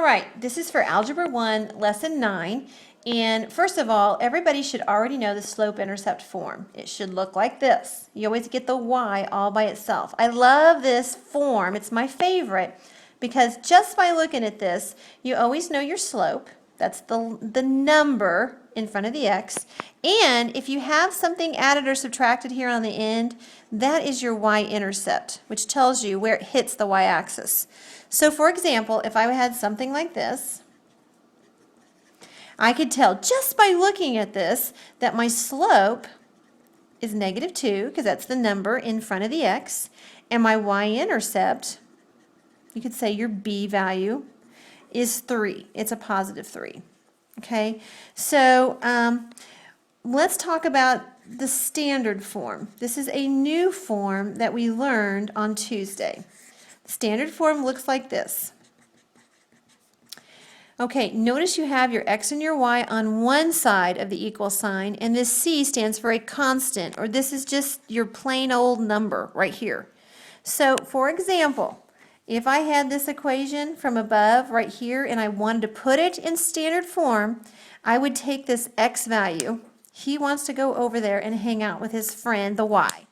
right, this is for Algebra 1, Lesson 9. And first of all, everybody should already know the slope-intercept form. It should look like this. You always get the y all by itself. I love this form. It's my favorite because just by looking at this, you always know your slope. That's the number in front of the x. And if you have something added or subtracted here on the end, that is your y-intercept, which tells you where it hits the y-axis. So for example, if I had something like this, I could tell just by looking at this that my slope is -2, because that's the number in front of the x, and my y-intercept, you could say your b value, is 3. It's a positive 3. Okay, so let's talk about the standard form. This is a new form that we learned on Tuesday. The standard form looks like this. Okay, notice you have your x and your y on one side of the equal sign, and this c stands for a constant, or this is just your plain old number right here. So, for example, if I had this equation from above right here and I wanted to put it in standard form, I would take this x value. He wants to go over there and hang out with his friend, the y.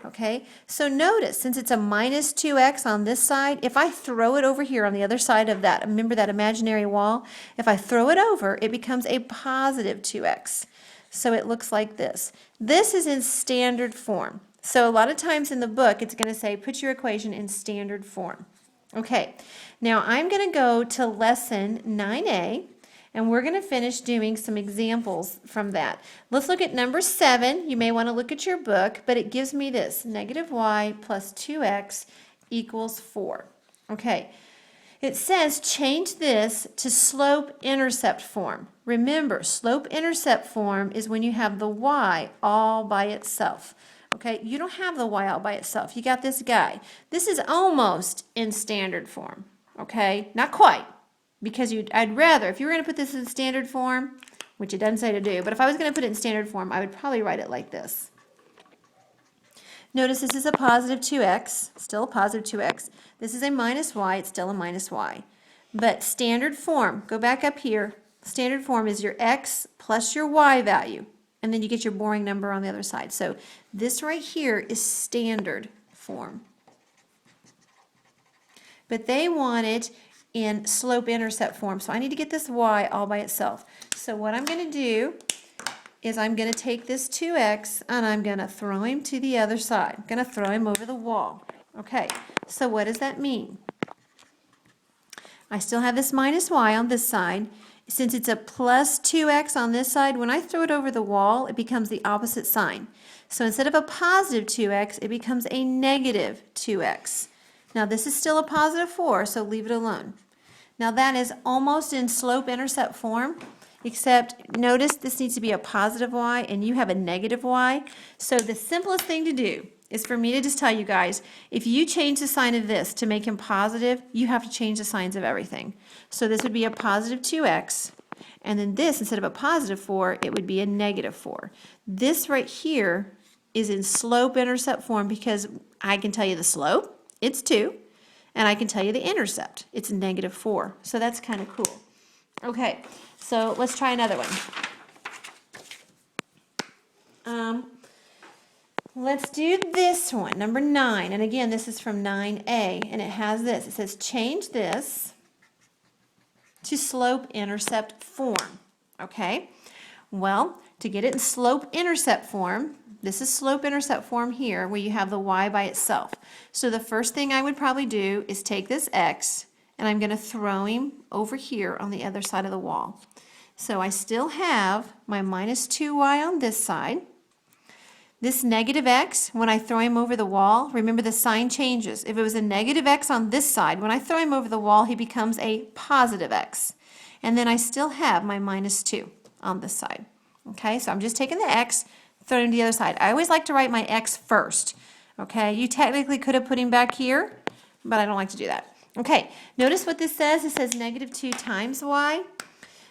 Okay, so notice, since it's a -2x on this side, if I throw it over here on the other side of that, remember that imaginary wall? If I throw it over, it becomes a positive 2x. So it looks like this. This is in standard form. So a lot of times in the book, it's going to say, put your equation in standard form. Okay, now I'm going to go to lesson 9A, and we're going to finish doing some examples from that. Let's look at number 7. You may want to look at your book, but it gives me this, -y plus 2x equals 4. Okay, it says change this to slope-intercept form. Remember, slope-intercept form is when you have the y all by itself. Okay, you don't have the y all by itself. You got this guy. This is almost in standard form. Okay, not quite. Because I'd rather, if you were going to put this in standard form, which it doesn't say to do, but if I was going to put it in standard form, I would probably write it like this. Notice this is a positive 2x, still a positive 2x. This is a -y, it's still a -y. But standard form, go back up here, standard form is your x plus your y value, and then you get your boring number on the other side. So this right here is standard form. But they want it in slope-intercept form. So I need to get this y all by itself. So what I'm going to do is I'm going to take this 2x and I'm going to throw him to the other side. I'm going to throw him over the wall. Okay, so what does that mean? I still have this -y on this side. Since it's a plus 2x on this side, when I throw it over the wall, it becomes the opposite sign. So instead of a positive 2x, it becomes a negative 2x. Now this is still a positive 4, so leave it alone. Now that is almost in slope-intercept form, except notice this needs to be a positive y and you have a negative y. So the simplest thing to do is for me to just tell you guys, if you change the sign of this to make him positive, you have to change the signs of everything. So this would be a positive 2x, and then this, instead of a positive 4, it would be a negative 4. This right here is in slope-intercept form because I can tell you the slope, it's 2, and I can tell you the intercept, it's -4. So that's kind of cool. Okay, so let's try another one. Let's do this one, number 9, and again, this is from 9A, and it has this. It says change this to slope-intercept form. Okay, well, to get it in slope-intercept form, this is slope-intercept form here where you have the y by itself. So the first thing I would probably do is take this x and I'm going to throw him over here on the other side of the wall. So I still have my -2y on this side. This negative x, when I throw him over the wall, remember the sign changes. If it was a negative x on this side, when I throw him over the wall, he becomes a positive x. And then I still have my -2 on this side. Okay, so I'm just taking the x, throw him to the other side. I always like to write my x first. Okay, you technically could have put him back here, but I don't like to do that. Okay, notice what this says. It says -2 times y.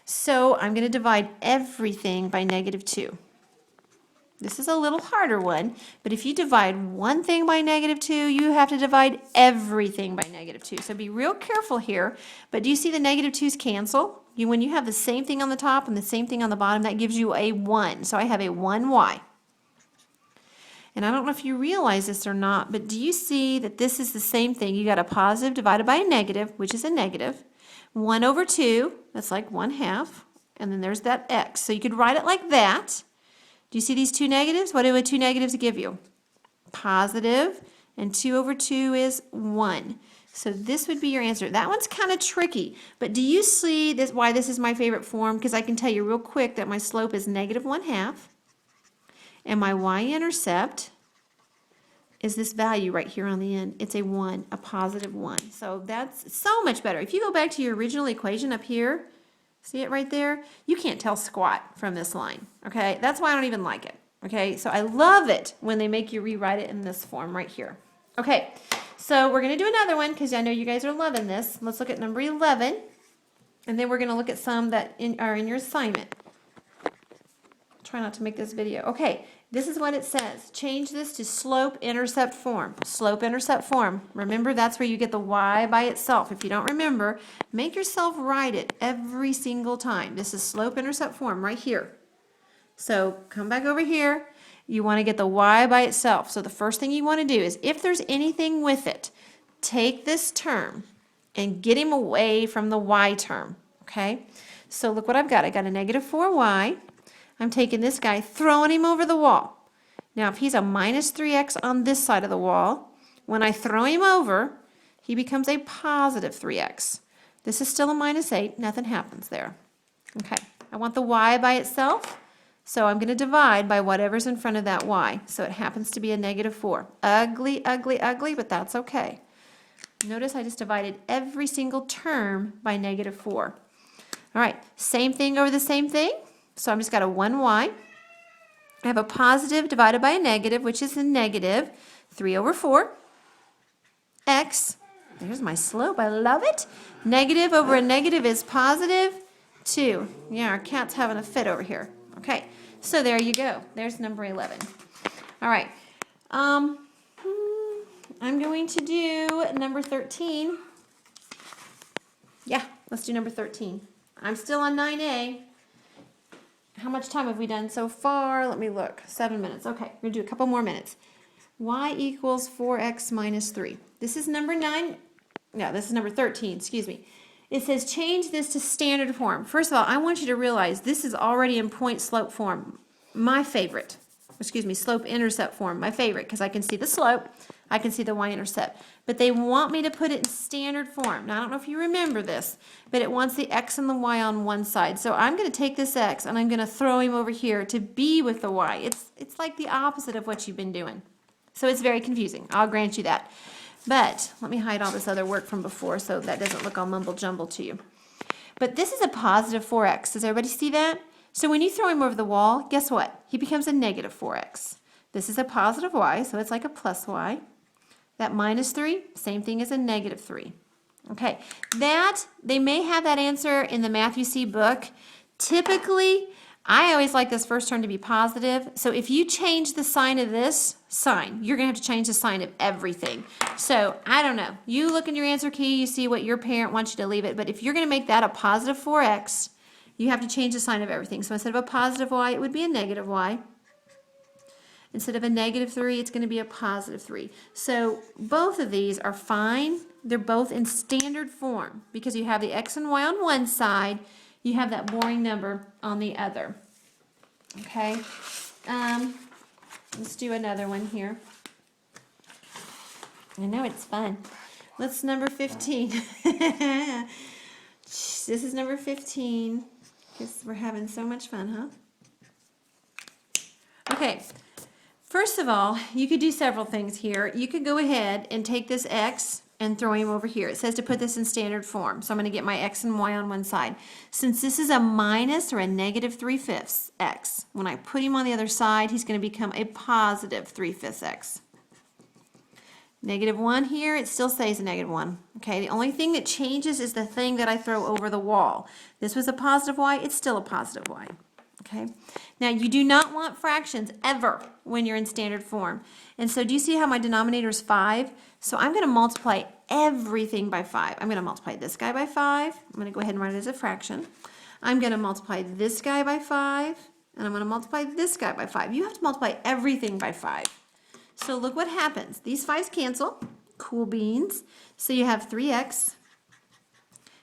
So I'm going to divide everything by -2. This is a little harder one, but if you divide one thing by -2, you have to divide everything by -2. So be real careful here. But do you see the -2's cancel? When you have the same thing on the top and the same thing on the bottom, that gives you a 1. So I have a 1y. And I don't know if you realize this or not, but do you see that this is the same thing? You got a positive divided by a negative, which is a negative. 1 over 2, that's like 1/2. And then there's that x. So you could write it like that. Do you see these two negatives? What do 2 negatives give you? Positive, and 2 over 2 is 1. So this would be your answer. That one's kind of tricky, but do you see this? Why this is my favorite form? Because I can tell you real quick that my slope is -1/2, and my y-intercept is this value right here on the end. It's a 1, a positive 1. So that's so much better. If you go back to your original equation up here, see it right there? You can't tell squat from this line, okay? That's why I don't even like it, okay? So I love it when they make you rewrite it in this form right here. Okay, so we're going to do another one because I know you guys are loving this. Let's look at number 11, and then we're going to look at some that are in your assignment. Try not to make this video. Okay, this is what it says. Change this to slope-intercept form. Slope-intercept form. Remember, that's where you get the y by itself. If you don't remember, make yourself write it every single time. This is slope-intercept form right here. So come back over here. You want to get the y by itself. So the first thing you want to do is, if there's anything with it, take this term and get him away from the y term. Okay? So look what I've got. I got a -4y. I'm taking this guy, throwing him over the wall. Now, if he's a -3x on this side of the wall, when I throw him over, he becomes a positive 3x. This is still a -8. Nothing happens there. Okay. I want the y by itself, so I'm going to divide by whatever's in front of that y. So it happens to be a -4. Ugly, ugly, ugly, but that's okay. Notice I just divided every single term by -4. All right. Same thing over the same thing. So I'm just got a 1y. I have a positive divided by a negative, which is a negative 3 over 4. X, there's my slope, I love it. Negative over a negative is positive 2. Yeah, our cat's having a fit over here. Okay, so there you go. There's number 11. All right, I'm going to do number 13. Yeah, let's do number 13. I'm still on 9A. How much time have we done so far? Let me look. 7 minutes. Okay, we're going to do a couple more minutes. Y equals 4x minus 3. This is number 9. No, this is number 13. Excuse me. It says change this to standard form. First of all, I want you to realize this is already in point slope form. My favorite. Excuse me, slope-intercept form. My favorite, because I can see the slope. I can see the y-intercept. But they want me to put it in standard form. Now, I don't know if you remember this, but it wants the x and the y on one side. So I'm going to take this x and I'm going to throw him over here to be with the y. It's like the opposite of what you've been doing. So it's very confusing. I'll grant you that. But let me hide all this other work from before so that doesn't look all mumble-jumble to you. But this is a positive 4x. Does everybody see that? So when you throw him over the wall, guess what? He becomes a negative 4x. This is a positive y, so it's like a plus y. That minus 3, same thing as a negative 3. Okay, they may have that answer in the Math You See book. Typically, I always like this first term to be positive. So if you change the sign of this sign, you're going to have to change the sign of everything. So I don't know. You look in your answer key, you see what your parent wants you to leave it. But if you're going to make that a positive 4x, you have to change the sign of everything. So instead of a positive y, it would be a negative y. Instead of a negative 3, it's going to be a positive 3. So both of these are fine. They're both in standard form because you have the x and y on one side. You have that boring number on the other. Okay. Let's do another one here. I know it's fun. Let's number 15. This is number 15 because we're having so much fun, huh? Okay. First of all, you could do several things here. You could go ahead and take this x and throw him over here. It says to put this in standard form. So I'm going to get my x and y on one side. Since this is a minus or a negative 3/5 x, when I put him on the other side, he's going to become a positive 3/5 x. Negative 1 here, it still stays a negative 1. Okay, the only thing that changes is the thing that I throw over the wall. This was a positive y, it's still a positive y. Okay, now you do not want fractions ever when you're in standard form. And so do you see how my denominator is 5? So I'm going to multiply everything by 5. I'm going to multiply this guy by 5. I'm going to go ahead and write it as a fraction. I'm going to multiply this guy by 5. And I'm going to multiply this guy by 5. You have to multiply everything by 5. So look what happens. These 5's cancel. Cool beans. So you have 3x.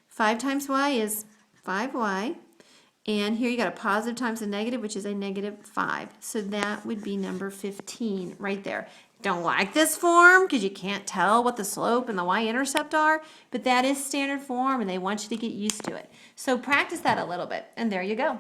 5 times y is 5y. And here you got a positive times a negative, which is a negative 5. So that would be number 15 right there. Don't like this form because you can't tell what the slope and the y-intercept are, but that is standard form and they want you to get used to it. So practice that a little bit, and there you go.